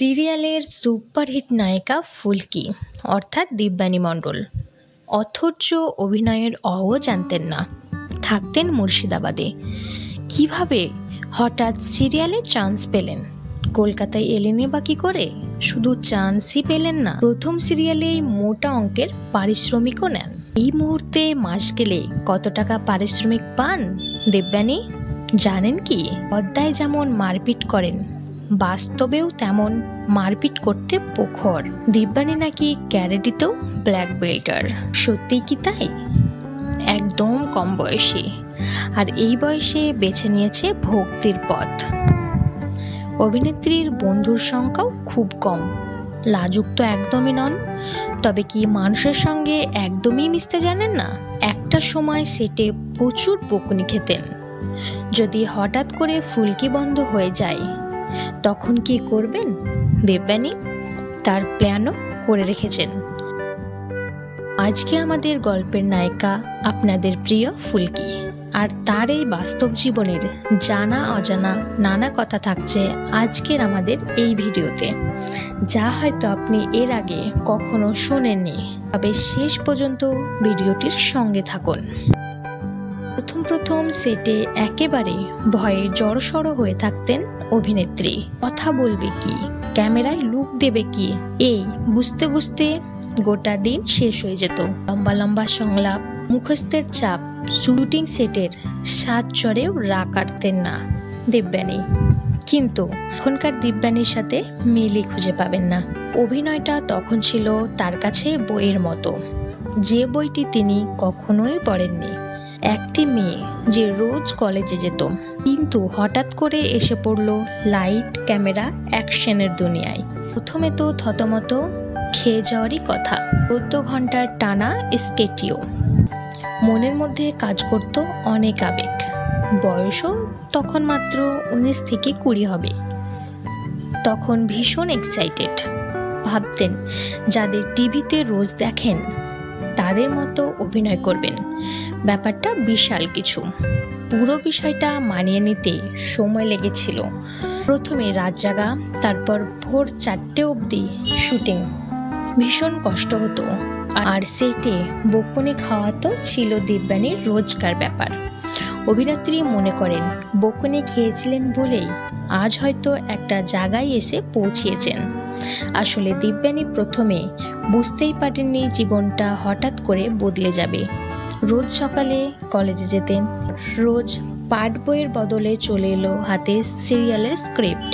সিরিয়ালের সুপারহিট নায়িকা ফুলকি অর্থাৎ দিব্যানী মণ্ডল, অথচ অভিনয়ের অও জানতেন না, থাকতেন মুর্শিদাবাদে। কিভাবে হঠাৎ সিরিয়ালে চান্স পেলেন? কলকাতায় এলেনই বা কী করে? শুধু চান্সই পেলেন না, প্রথম সিরিয়ালেই মোটা অঙ্কের পারিশ্রমিকও নেন। এই মুহূর্তে মাস গেলে কত টাকা পারিশ্রমিক পান দিব্যানী জানেন কি? পর্দায় যেমন মারপিট করেন, বাস্তবেও তেমন মারপিট করতে প্রখর। দিব্যানী নাকি ক্যারেটেতেও ব্ল্যাক বেল্টার। সত্যি কি তাই? একদম কম বয়সে, আর এই বয়সে বেছে নিয়েছে ভক্তির পথ। অভিনেত্রীর বন্ধুর সংখ্যাও খুব কম। লাজুক তো একদমই নন, তবে কি মানুষের সঙ্গে একদমই মিশতে জানেন না? একটা সময় সেটে প্রচুর বকুনি খেতেন। যদি হঠাৎ করে ফুলকি বন্ধ হয়ে যায় তখন কি করবেন দিব্যানী? তার প্ল্যানও করে রেখেছেন। আজকে আমাদের গল্পের নায়িকা আপনাদের প্রিয় ফুলকি, আর তার এই বাস্তব জীবনের জানা অজানা নানা কথা থাকছে আজকের আমাদের এই ভিডিওতে, যা হয়তো আপনি এর আগে কখনো শোনেননি। তবে শেষ পর্যন্ত ভিডিওটির সঙ্গে থাকুন। প্রথম সেটে একেবারে ভয়ে জড়সড় হয়ে থাকতেন অভিনেত্রী। কথা বলবে কি, ক্যামেরায় লুক দেবে কি, এই বুঝতে বুঝতে গোটা দিন শেষ হয়ে যেত। লম্বা লম্বা সংলাপ, মুখস্থের চাপ, শুটিং সেটের সাত চড়েও রাগ কাটতেন না দিব্যানী। কিন্তু এখনকার দিব্যানীর সাথে মিলই খুঁজে পাবেন না। অভিনয়টা তখন ছিল তার কাছে বইয়ের মতো, যে বইটি তিনি কখনোই পড়েননি। একটি মেয়ে যে রোজ কলেজে যেত, কিন্তু হঠাৎ করে এসে পড়ল লাইট ক্যামেরা অ্যাকশনের দুনিয়ায়। প্রথমে তো থতমত খেয়ে যাওয়ারই কথা। 14 ঘন্টার টানা স্কেটিও, মনের মধ্যে কাজ করত অনেক আবেগ। বয়সও তখন মাত্র 19 থেকে 20 হবে। তখন ভীষণ এক্সাইটেড, ভাবতেন যাদের টিভিতে রোজ দেখেন তাদের মতো অভিনয় করবেন। ব্যাপারটা বিশাল কিছু। পুরো বিষয়টা মানিয়ে নিতে সময় লেগেছিল। প্রথমে রাত জাগা, তারপর ভোর 4টে অবধি শুটিং। ভীষণ কষ্ট হতো, আর সেটে বকুনি খাওয়া তো ছিল দিব্যানীর রোজকার ব্যাপার। অভিনেত্রী মনে করেন বকুনি খেয়েছিলেন বলেই আজ হয়তো একটা জায়গায় এসে পৌঁছিয়েছেন। আসলে দিব্যানী প্রথমে বুঝতেই পারেননি জীবনটা হঠাৎ করে বদলে যাবে। রোজ সকালে কলেজে যেতেন, রোজ পাঠ বইয়ের বদলে চলে এলো হাতে সিরিয়ালের স্ক্রিপ্ট।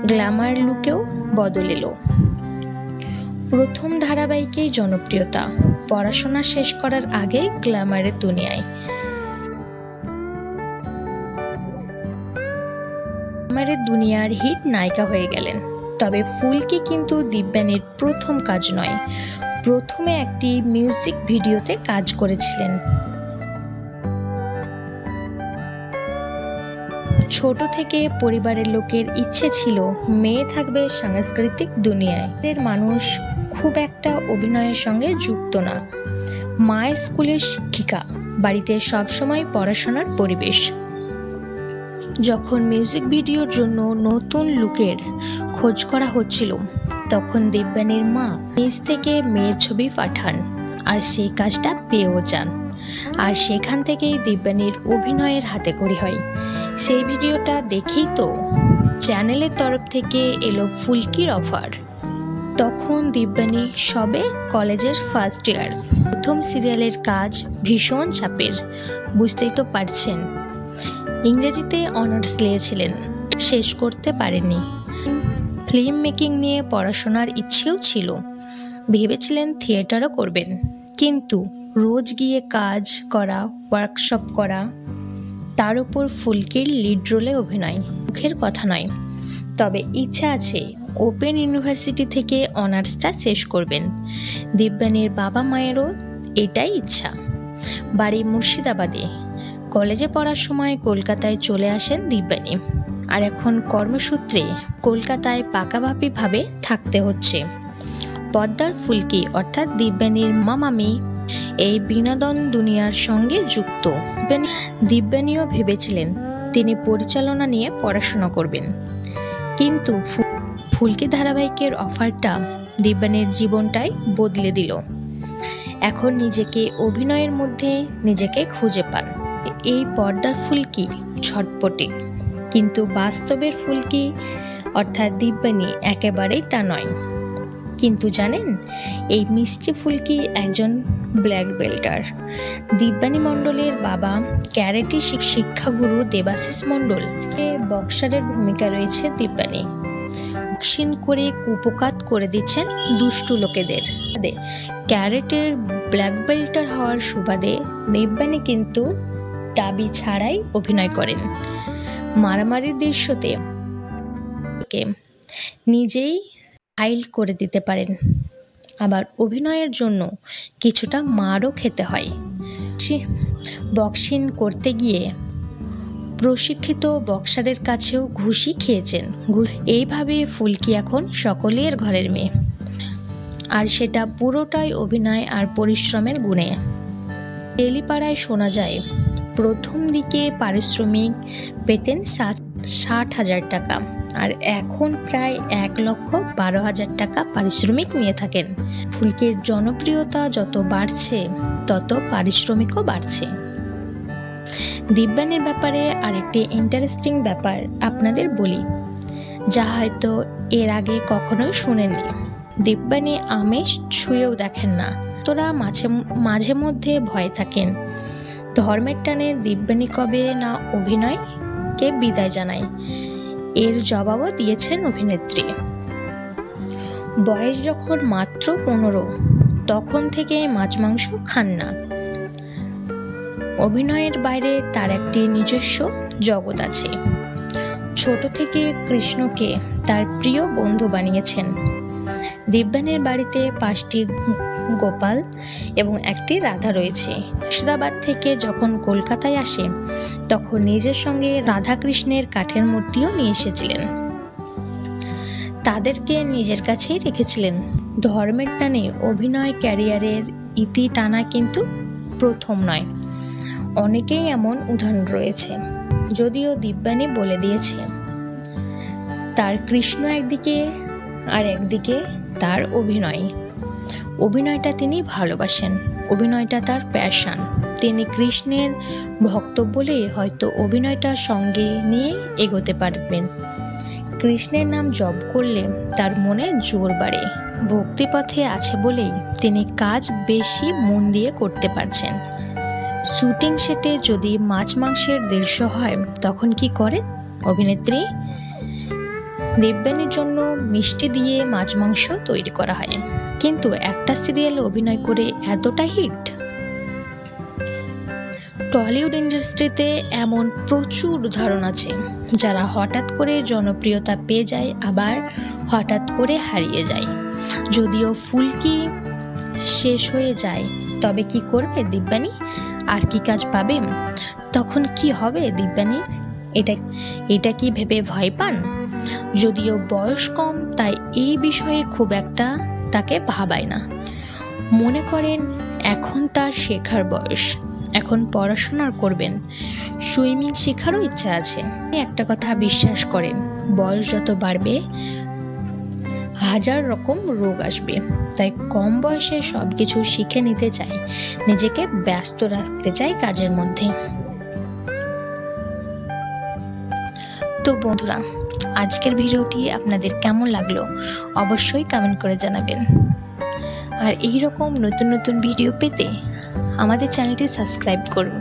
গ্ল্যামার লুকেও বদল এলো। প্রথম ধারাবাহিকেই জনপ্রিয়তা, পড়াশোনা শেষ করার আগে গ্ল্যামারের দুনিয়ায়। গ্ল্যামারের দুনিয়ার হিট নায়িকা হয়ে গেলেন। তবে ফুলকি কিন্তু দিব্যানীর প্রথম কাজ নয়। প্রথমে একটি মিউজিক ভিডিওতে কাজ করেছিলেন। ছোট থেকে পরিবারের লোকের ইচ্ছে ছিল মেয়ে থাকবে সাংস্কৃতিক দুনিয়ায়। এর মানুষ খুব একটা অভিনয়ের সঙ্গে যুক্ত না। মা স্কুলের শিক্ষিকা, বাড়িতে সবসময় পড়াশোনার পরিবেশ। যখন মিউজিক ভিডিওর জন্য নতুন লুকের খোঁজ করা হচ্ছিল, তখন দিব্যানীর মা নিজ থেকে মেয়ের ছবি পাঠান, আর সেই কাজটা পেয়েও যান। আর সেখান থেকেই দিব্যানীর অভিনয়ের হাতেখড়ি হয়। সেই ভিডিওটা দেখেই তো চ্যানেলের তরফ থেকে এলো ফুলকির অফার। তখন দিব্যানী সবে কলেজের ফার্স্ট ইয়ার। প্রথম সিরিয়ালের কাজ ভীষণ চাপের, বুঝতেই তো পারছেন। ইংরেজিতে অনার্স নিয়েছিলেন, শেষ করতে পারেননি। ফিল্ম মেকিং নিয়ে পড়াশোনার ইচ্ছেও ছিল, ভেবেছিলেন থিয়েটারও করবেন। কিন্তু রোজ গিয়ে কাজ করা, ওয়ার্কশপ করা, তার উপর ফুলকির লিড রোলে অভিনয়, মুখের কথা নয়। তবে ইচ্ছা আছে ওপেন ইউনিভার্সিটি থেকে অনার্সটা শেষ করবেন। দিব্যানীর বাবা মায়েরও এটাই ইচ্ছা। বাড়ি মুর্শিদাবাদে। কলেজে পড়ার সময় কলকাতায় চলে আসেন দিব্যানী, আর এখন কর্মসূত্রে কলকাতায় পাকাপাকিভাবে থাকতে হচ্ছে। পদ্মার ফুলকি অর্থাৎ দিব্যানীর মামামি এই বিনোদন দুনিয়ার সঙ্গে যুক্ত। দিব্যানীও ভেবেছিলেন তিনি পরিচালনা নিয়ে পড়াশোনা করবেন, কিন্তু ফুলকি ধারাবাহিকের অফারটা দিব্যানীর জীবনটাই বদলে দিল। এখন নিজেকে অভিনয়ের মধ্যে নিজেকে খুঁজে পান। এই পর্দার ফুলকি ছটপটে, কিন্তু বাস্তবের ফুলকি অর্থাৎ দিব্যানী একেবারেই তা নয়। কিন্তু জানেন, এই মিষ্টি ফুলকি একজন ব্ল্যাক বেল্টার। দিব্যানী মণ্ডলের বাবা ক্যারেটে শিক্ষাগুরু দেবাশিস মণ্ডল। বক্সারের ভূমিকা রয়েছে দিব্যানী। বক্সিং করে কুপকাত করে দিচ্ছেন দুষ্টু লোকেদের। ক্যারেটের ব্ল্যাক বেল্টার হওয়ার সুবাদে দিব্যানী কিন্তু দাবি ছাড়াই অভিনয় করেন। মারামারির দৃশ্যতে নিজেই ফাইল করে দিতে পারেন, আবার অভিনয়ের জন্য কিছুটা মারও খেতে হয়। বক্সিং করতে গিয়ে প্রশিক্ষিত বক্সারের কাছেও ঘুষি খেয়েছেন। এইভাবে ফুলকি এখন সকলের ঘরের মেয়ে, আর সেটা পুরোটাই অভিনয় আর পরিশ্রমের গুণে। টেলিপাড়ায় শোনা যায় প্রথম দিকে পারিশ্রমিক পেতেন 60,000 টাকা, আর এখন প্রায় 1,12,000 টাকা পারিশ্রমিক নিয়ে থাকেন। ফুলকির জনপ্রিয়তা যত বাড়ছে তত পারিশ্রমিকও বাড়ছে। দিব্যানীর ব্যাপারে আরেকটি ইন্টারেস্টিং ব্যাপার আপনাদের বলি, যা হয়তো এর আগে কখনোই শুনেননি। দিব্যানী আমেজ ছুঁয়েও দেখেন না, তোরা মাঝে মধ্যে ভয় থাকেন ধর্মের টানে দিব্যানী কবে না অভিনয়কে বিদায় জানায়। এর জবাবও দিয়েছেন অভিনেত্রী। বয়স যখন মাত্র 15, তখন থেকে মাছ মাংস খান না। অভিনয়ের বাইরে তার একটি নিজস্ব জগৎ আছে। ছোট থেকে কৃষ্ণকে তার প্রিয় বন্ধু বানিয়েছেন। দিব্যানীর বাড়িতে 5টি গোপাল এবং একটি রাধা রয়েছে। মুর্শিদাবাদ থেকে যখন কলকাতায় আসে তখন নিজের সঙ্গে রাধাকৃষ্ণের কাঠের মূর্তিও নিয়ে এসেছিলেন। তাদেরকে নিজের কাছেই রেখেছিলেন। ধর্মের টানে অভিনয় ক্যারিয়ারের ইতি টানা কিন্তু প্রথম নয়, অনেকেই এমন উদাহরণ রয়েছে। যদিও দিব্যানী বলে দিয়েছে তার কৃষ্ণ একদিকে আর একদিকে তার অভিনয়টা তিনি ভালোবাসেন, অভিনয়টা তার প্যাশন। তিনি কৃষ্ণের ভক্ত বলেই হয়তো অভিনয়টা সঙ্গে নিয়ে এগোতে পারবেন। কৃষ্ণের নাম জপ করলে তার মনে জোর বাড়ে। ভক্তিপথে আছে বলেই তিনি কাজ বেশি মন দিয়ে করতে পারছেন। শুটিং সেটে যদি মাছ মাংসের দৃশ্য হয় তখন কি করেন অভিনেত্রী? দিব্যানীর জন্য মিষ্টি দিয়ে মাছ মাংস তৈরি করা হয়, কিন্তু একটা সিরিয়ালে অভিনয় করে এতটা হিট। টলিউড ইন্ডাস্ট্রিতে এমন প্রচুর উদাহরণ আছে যারা হঠাৎ করে জনপ্রিয়তা পেয়ে যায়, আবার হঠাৎ করে হারিয়ে যায়। যদিও ফুলকি শেষ হয়ে যায়, তবে কি করবে দিব্যানী? আর কি কাজ পাবে? তখন কি হবে দিব্যানী? এটা কি ভেবে ভয় পান? যদিও বয়স কম, তাই এই বিষয়ে খুব একটা তাকে ভাবায় না। মনে করেন এখন তার শেখার বয়স, এখন পড়াশোনা করবেন, সুইমিং শেখারও ইচ্ছা আছে। একটা কথা বিশ্বাস করেন, বয়স যত বাড়বে 1000 রকম রোগ আসবে, তাই কম বয়সে সবকিছু শিখে নিতে চাই, নিজেকে ব্যস্ত রাখতে চাই কাজের মধ্যে। তো বন্ধুরা, আজকের ভিডিওটি আপনাদের কেমন লাগলো অবশ্যই কমেন্ট করে জানাবেন। আর এই রকম নতুন নতুন ভিডিও পেতে আমাদের চ্যানেলটি সাবস্ক্রাইব করুন।